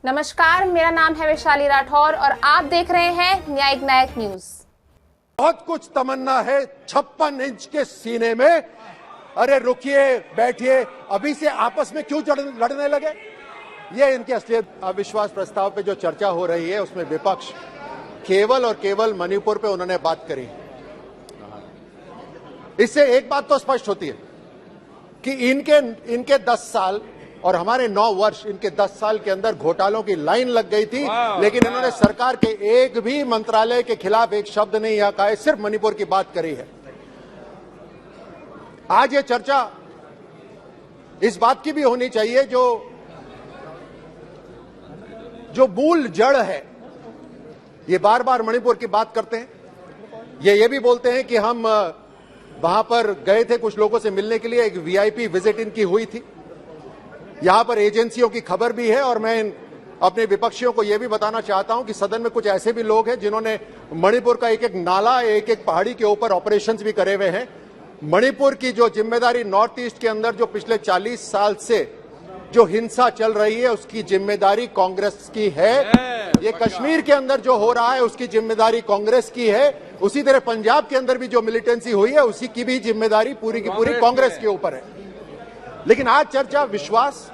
नमस्कार, मेरा नाम है वैशाली राठौर और आप देख रहे हैं न्यायिक नायक न्यूज। बहुत कुछ तमन्ना है 56 इंच के सीने में। अरे रुकिए, बैठिए, अभी से आपस में क्यों लड़ने लगे? ये इनके असली अविश्वास प्रस्ताव पे जो चर्चा हो रही है उसमें विपक्ष केवल और केवल मणिपुर पे उन्होंने बात करी। इससे एक बात तो स्पष्ट होती है कि इनके 10 साल और हमारे 9 वर्ष, इनके 10 साल के अंदर घोटालों की लाइन लग गई थी, लेकिन इन्होंने सरकार के एक भी मंत्रालय के खिलाफ एक शब्द नहीं यहाँ कहा है, सिर्फ मणिपुर की बात करी है। आज ये चर्चा इस बात की भी होनी चाहिए जो मूल जड़ है। ये बार बार मणिपुर की बात करते हैं, ये भी बोलते हैं कि हम वहां पर गए थे कुछ लोगों से मिलने के लिए, एक वीआईपी विजिट इनकी हुई थी। यहां पर एजेंसियों की खबर भी है और मैं अपने विपक्षियों को यह भी बताना चाहता हूं कि सदन में कुछ ऐसे भी लोग हैं जिन्होंने मणिपुर का एक एक नाला, एक एक पहाड़ी के ऊपर ऑपरेशंस भी करे हुए हैं। मणिपुर की जो जिम्मेदारी नॉर्थ ईस्ट के अंदर जो पिछले 40 साल से जो हिंसा चल रही है उसकी जिम्मेदारी कांग्रेस की है। ये कश्मीर के अंदर जो हो रहा है उसकी जिम्मेदारी कांग्रेस की है। उसी तरह पंजाब के अंदर भी जो मिलिटेंसी हुई है उसी की भी जिम्मेदारी पूरी की पूरी कांग्रेस के ऊपर है। लेकिन आज चर्चा विश्वास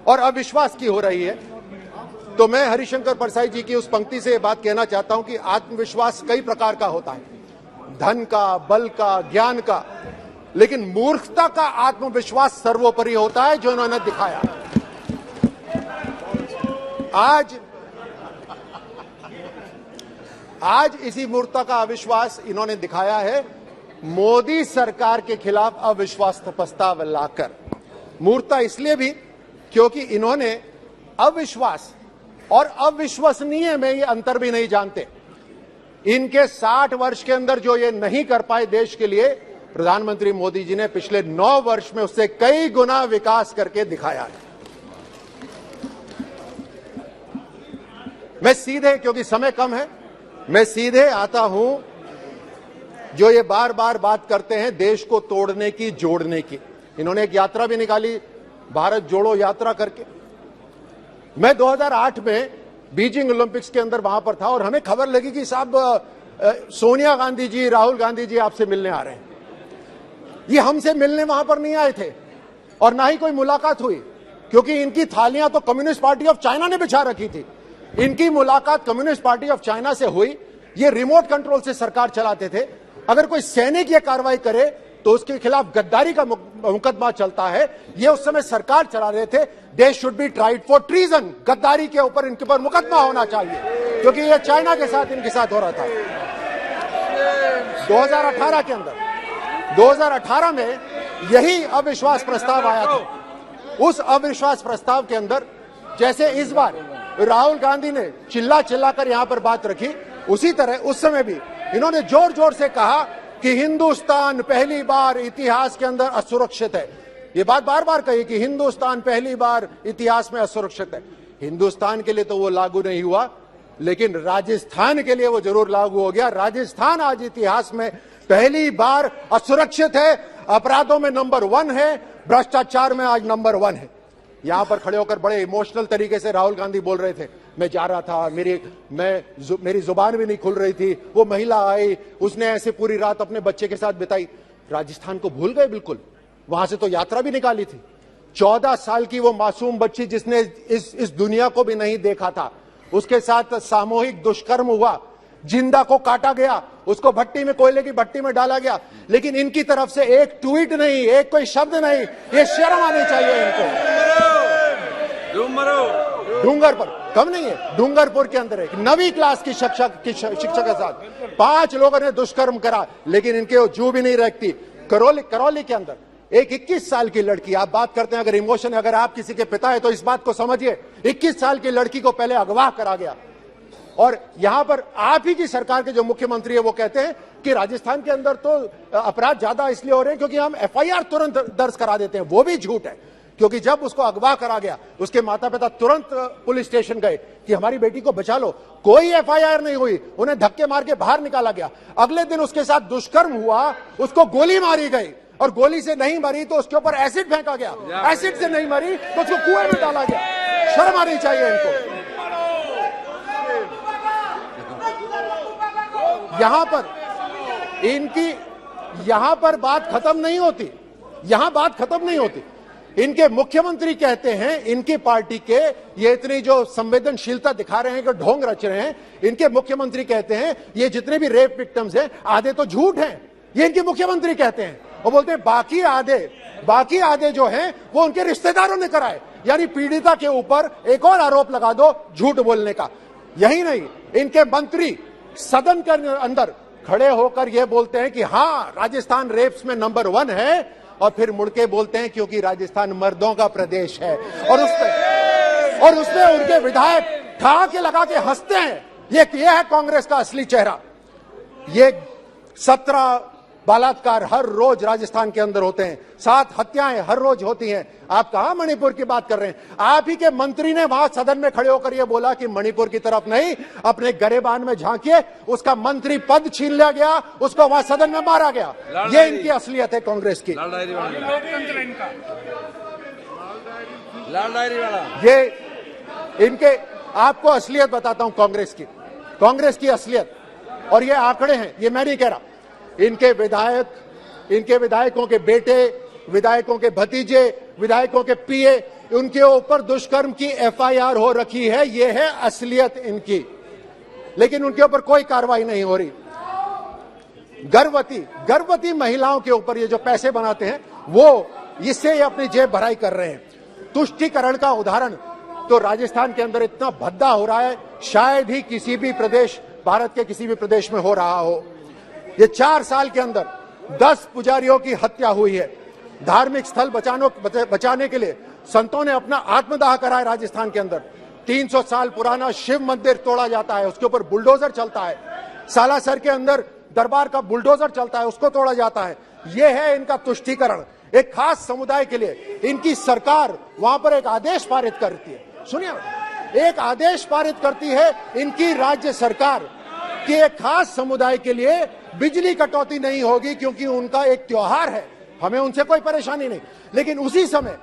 और अविश्वास की हो रही है, तो मैं हरिशंकर परसाई जी की उस पंक्ति से बात कहना चाहता हूं कि आत्मविश्वास कई प्रकार का होता है, धन का, बल का, ज्ञान का, लेकिन मूर्खता का आत्मविश्वास सर्वोपरि होता है जो इन्होंने दिखाया। आज इसी मूर्खता का अविश्वास इन्होंने दिखाया है मोदी सरकार के खिलाफ अविश्वास प्रस्ताव लाकर। मूर्खता इसलिए भी क्योंकि इन्होंने अविश्वास और अविश्वसनीय में ये अंतर भी नहीं जानते। इनके 60 वर्ष के अंदर जो ये नहीं कर पाए देश के लिए, प्रधानमंत्री मोदी जी ने पिछले 9 वर्ष में उससे कई गुना विकास करके दिखाया है। मैं सीधे, क्योंकि समय कम है, मैं सीधे आता हूं जो ये बार बार बात करते हैं देश को तोड़ने की, जोड़ने की। इन्होंने एक यात्रा भी निकाली, भारत जोड़ो यात्रा करके। मैं 2008 में बीजिंग ओलंपिक्स के अंदर वहां पर था और हमें खबर लगी कि साहब सोनिया गांधी जी, राहुल गांधी जी आपसे मिलने आ रहे हैं। ये हमसे मिलने वहां पर नहीं आए थे और ना ही कोई मुलाकात हुई, क्योंकि इनकी थालियां तो कम्युनिस्ट पार्टी ऑफ चाइना ने बिछा रखी थी। इनकी मुलाकात कम्युनिस्ट पार्टी ऑफ चाइना से हुई। ये रिमोट कंट्रोल से सरकार चलाते थे। अगर कोई सैनिक ये कार्रवाई करे तो उसके खिलाफ गद्दारी का मुकदमा चलता है। ये उस समय सरकार चला रहे थे। They should be tried for treason. गद्दारी के ऊपर इनके ऊपर मुकदमा होना चाहिए, क्योंकि ये चाइना के साथ इनके साथ हो रहा था। 2018 के अंदर 2018 में यही अविश्वास प्रस्ताव आया था। उस अविश्वास प्रस्ताव के अंदर जैसे इस बार राहुल गांधी ने चिल्ला कर यहां पर बात रखी, उसी तरह उस समय भी इन्होंने जोर जोर से कहा कि हिंदुस्तान पहली बार इतिहास के अंदर असुरक्षित है। ये बात बार बार कही कि हिंदुस्तान पहली बार इतिहास में असुरक्षित है। हिंदुस्तान के लिए तो वो लागू नहीं हुआ, लेकिन राजस्थान के लिए वो जरूर लागू हो गया। राजस्थान आज इतिहास में पहली बार असुरक्षित है, अपराधों में नंबर 1 है, भ्रष्टाचार में आज नंबर 1 है। यहां पर खड़े होकर बड़े इमोशनल तरीके से राहुल गांधी बोल रहे थे, मैं जा रहा था, मेरी जुबान भी नहीं खुल रही थी, वो महिला आई, उसने ऐसे पूरी रात अपने बच्चे के साथ बिताई। राजस्थान को भूल गए बिल्कुल। वहां से तो यात्रा भी निकाली थी। 14 साल की वो मासूम बच्ची जिसने इस दुनिया को भी नहीं देखा था, उसके साथ सामूहिक दुष्कर्म हुआ, जिंदा को काटा गया, उसको भट्टी में, कोयले की भट्टी में डाला गया, लेकिन इनकी तरफ से एक ट्वीट नहीं, एक कोई शब्द नहीं। ये शर्म आनी चाहिए इनको। डूंगरपुर कम नहीं है, डूंगरपुर के अंदर एक 9वीं क्लास की शिक्षा के साथ 5 लोगों ने दुष्कर्म करा, लेकिन इनके जू भी नहीं रखती। करौली के अंदर एक 21 साल की लड़की, आप बात करते हैं अगर इमोशन, अगर आप किसी के पिता है तो इस बात को समझिए, 21 साल की लड़की को पहले अगवा करा गया। और यहां पर आप ही की सरकार के जो मुख्यमंत्री है वो कहते हैं कि राजस्थान के अंदर तो अपराध ज्यादा इसलिए हो रहे हैं क्योंकि हम एफआईआर तुरंत दर्ज करा देते हैं। वो भी झूठ है, क्योंकि जब उसको अगवा करा गया उसके माता पिता तुरंत पुलिस स्टेशन गए कि हमारी बेटी को बचा लो। कोई एफआईआर नहीं हुई, उन्हें धक्के मार के बाहर निकाला गया। अगले दिन उसके साथ दुष्कर्म हुआ, उसको गोली मारी गई, और गोली से नहीं मरी तो उसके ऊपर एसिड फेंका गया, एसिड से नहीं मरी तो उसको कुएं में डाला गया। शर्म आनी चाहिए इनको। यहां पर इनकी यहां पर बात खत्म नहीं होती, यहां बात खत्म नहीं होती। इनके मुख्यमंत्री कहते हैं, इनकी पार्टी के ये इतनी जो संवेदनशीलता दिखा रहे हैं कि ढोंग रच रहे हैं, इनके मुख्यमंत्री कहते हैं ये जितने भी रेप विक्टिम्स हैं आधे तो झूठ हैं, ये इनके मुख्यमंत्री कहते हैं। वो बोलते हैं बाकी आधे जो हैं वो उनके रिश्तेदारों ने कराए, यानी पीड़िता के ऊपर एक और आरोप लगा दो झूठ बोलने का। यही नहीं, इनके मंत्री सदन के अंदर खड़े होकर ये बोलते हैं कि हाँ राजस्थान रेप्स में नंबर 1 है, और फिर मुड़के बोलते हैं क्योंकि राजस्थान मर्दों का प्रदेश है, और उसमें उनके विधायक ठहाके लगा के हंसते हैं। ये है कांग्रेस का असली चेहरा। ये 17 बलात्कार हर रोज राजस्थान के अंदर होते हैं, 7 हत्याएं हर रोज होती हैं। आप कहां मणिपुर की बात कर रहे हैं? आप ही के मंत्री ने वहां सदन में खड़े होकर यह बोला कि मणिपुर की तरफ नहीं, अपने गरेबान में झांकिए। उसका मंत्री पद छीन लिया गया, उसको वहां सदन में मारा गया। ये इनकी असलियत है कांग्रेस की। ये इनके, आपको असलियत बताता हूं कांग्रेस की असलियत, और ये आंकड़े हैं, ये मैं नहीं कह रहा। इनके विधायकों के बेटे, विधायकों के भतीजे, विधायकों के पीए, उनके ऊपर दुष्कर्म की एफआईआर हो रखी है। ये है असलियत इनकी, लेकिन उनके ऊपर कोई कार्रवाई नहीं हो रही। गर्भवती महिलाओं के ऊपर ये जो पैसे बनाते हैं, वो इससे ये अपनी जेब भराई कर रहे हैं। तुष्टीकरण का उदाहरण तो राजस्थान के अंदर इतना भद्दा हो रहा है, शायद ही किसी भी प्रदेश, भारत के किसी भी प्रदेश में हो रहा हो। ये 4 साल के अंदर 10 पुजारियों की हत्या हुई है। धार्मिक स्थल बचाने के लिए संतों ने अपना आत्मदाह करा है राजस्थान के अंदर। 300 साल पुराना शिव मंदिर तोड़ा जाता है, उसके ऊपर बुलडोजर चलता है। सालासर के अंदर दरबार का बुलडोजर चलता है, उसको तोड़ा जाता है। यह है इनका तुष्टीकरण। एक खास समुदाय के लिए इनकी सरकार वहां पर एक आदेश पारित करती है। सुनिए, एक आदेश पारित करती है इनकी राज्य सरकार कि एक खास समुदाय के लिए बिजली कटौती नहीं होगी क्योंकि उनका एक त्योहार है, हमें उनसे कोई परेशानी नहीं। लेकिन उसी समय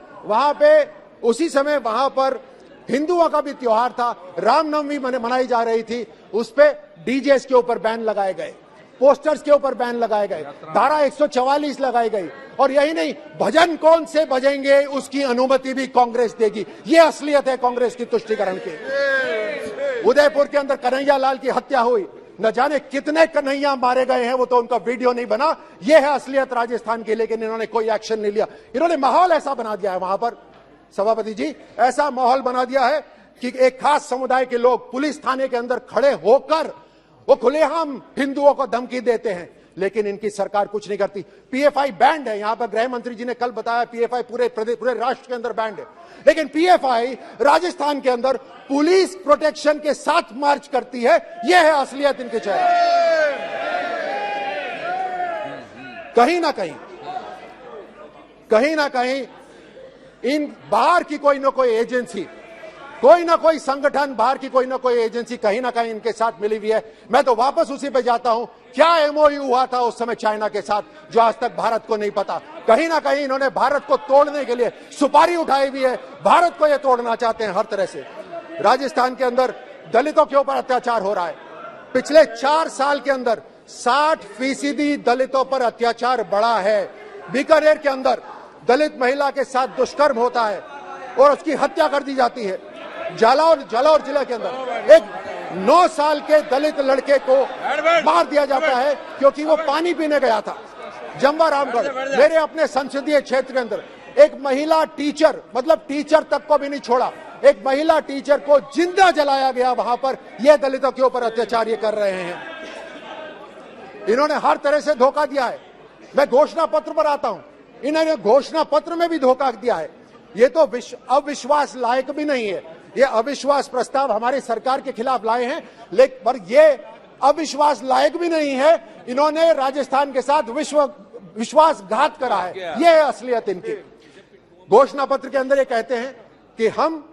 वहां पर हिंदुओं का भी त्योहार था, रामनवमी मनाई जा रही थी, उस पे डीजेस के ऊपर बैन लगाए गए, पोस्टर्स के ऊपर बैन लगाए गए, धारा 144 लगाई गई। और यही नहीं, भजन कौन से बजेंगे उसकी अनुमति भी कांग्रेस देगी। ये असलियत है कांग्रेस की तुष्टीकरण की। उदयपुर के अंदर कन्हैया लाल की हत्या हुई, न जाने कितने कन्हैया मारे गए हैं, वो तो उनका वीडियो नहीं बना। यह है असलियत राजस्थान की, लेकिन इन्होंने कोई एक्शन नहीं लिया। इन्होंने माहौल ऐसा बना दिया है वहां पर, सभापति जी, ऐसा माहौल बना दिया है कि एक खास समुदाय के लोग पुलिस थाने के अंदर खड़े होकर वो खुलेआम हिंदुओं को धमकी देते हैं, लेकिन इनकी सरकार कुछ नहीं करती। पीएफआई बैंड है यहां पर, गृह मंत्री जी ने कल बताया पीएफआई पूरे राष्ट्र के अंदर बैंड है, लेकिन पीएफआई राजस्थान के अंदर पुलिस प्रोटेक्शन के साथ मार्च करती है। यह है असलियत इनके चेहरे। कहीं ना कहीं इन बाहर की कोई ना कोई एजेंसी, कोई ना कोई संगठन, बाहर की कोई ना कोई एजेंसी कहीं ना कहीं इनके साथ मिली हुई है। मैं तो वापस उसी पे जाता हूं, क्या एमओयू हुआ था उस समय चाइना के साथ, जो आज तक भारत को नहीं पता। कहीं ना कहीं इन्होंने भारत को तोड़ने के लिए सुपारी उठाई हुई है, भारत को ये तोड़ना चाहते हैं हर तरह से। राजस्थान के अंदर दलितों के ऊपर अत्याचार हो रहा है। पिछले 4 साल के अंदर 60% दलितों पर अत्याचार बढ़ा है। बीकानेर के अंदर दलित महिला के साथ दुष्कर्म होता है और उसकी हत्या कर दी जाती है। जालौर जिले के अंदर एक 9 साल के दलित लड़के को मार दिया जाता है क्योंकि वो पानी पीने गया था। जम्वा रामगढ़, मेरे अपने संसदीय क्षेत्र के अंदर एक महिला टीचर, मतलब टीचर तक को भी नहीं छोड़ा, एक महिला टीचर को जिंदा जलाया गया वहां पर। ये दलितों के ऊपर अत्याचार ये कर रहे हैं। इन्होंने हर तरह से धोखा दिया है। मैं घोषणा पत्र पर आता हूं, इन्होंने घोषणा पत्र में भी धोखा दिया है। ये तो अविश्वास लायक भी नहीं है। ये अविश्वास प्रस्ताव हमारी सरकार के खिलाफ लाए हैं, लेकिन पर ये अविश्वास लायक भी नहीं है। इन्होंने राजस्थान के साथ विश्वासघात करा है। ये है असलियत इनकी। घोषणा पत्र के अंदर ये कहते हैं कि हम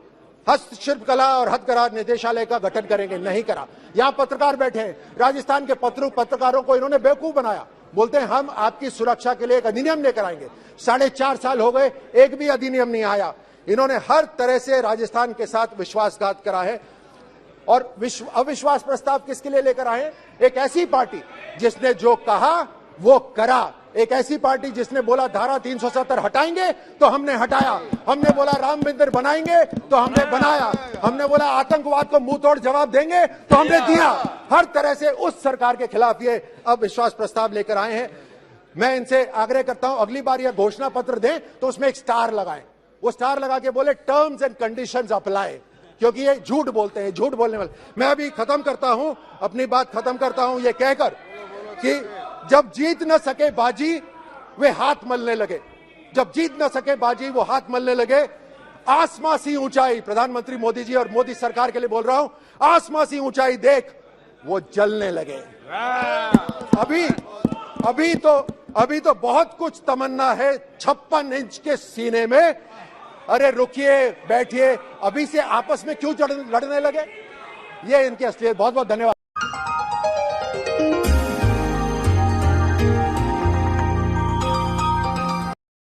हस्तशिल्प कला और हथकरघा निदेशालय का गठन करेंगे, नहीं करा। यहां पत्रकार बैठे हैं, राजस्थान के पत्रकारों को इन्होंने बेवकूफ बनाया। बोलते हैं हम आपकी सुरक्षा के लिए एक अधिनियम लेकर आएंगे। 4.5 साल हो गए, एक भी अधिनियम नहीं आया। इन्होंने हर तरह से राजस्थान के साथ विश्वासघात करा है। और अविश्वास प्रस्ताव किसके लिए लेकर आए? एक ऐसी पार्टी जिसने जो कहा वो करा, एक ऐसी पार्टी जिसने बोला धारा 370 हटाएंगे तो हमने हटाया, हमने बोला राम मंदिर बनाएंगे तो हमने बनाया, हमने बोला आतंकवाद को मुंह तोड़ जवाब देंगे तो हमने दिया। हर तरह से उस सरकार के खिलाफ ये अविश्वास प्रस्ताव लेकर आए हैं। मैं इनसे आग्रह करता हूं अगली बार यह घोषणा पत्र दें तो उसमें एक स्टार लगाएं, वो स्टार लगा के बोले टर्म्स एंड कंडीशंस अप्लाई, क्योंकि ये झूठ बोलते हैं, झूठ बोलने वाले। मैं अभी खत्म करता हूं, अपनी बात खत्म करता हूं ये कहकर कि जब जीत न सके बाजी वे हाथ मलने लगे, जब जीत न सके बाजी वो हाथ मलने लगे। आसमां सी ऊंचाई, प्रधानमंत्री मोदी जी और मोदी सरकार के लिए बोल रहा हूं, आसमां सी ऊंचाई देख वो जलने लगे। अभी तो बहुत कुछ तमन्ना है 56 इंच के सीने में। अरे रुकिए, बैठिए, अभी से आपस में क्यों लड़ने लगे? ये इनकी असलियत। बहुत बहुत धन्यवाद।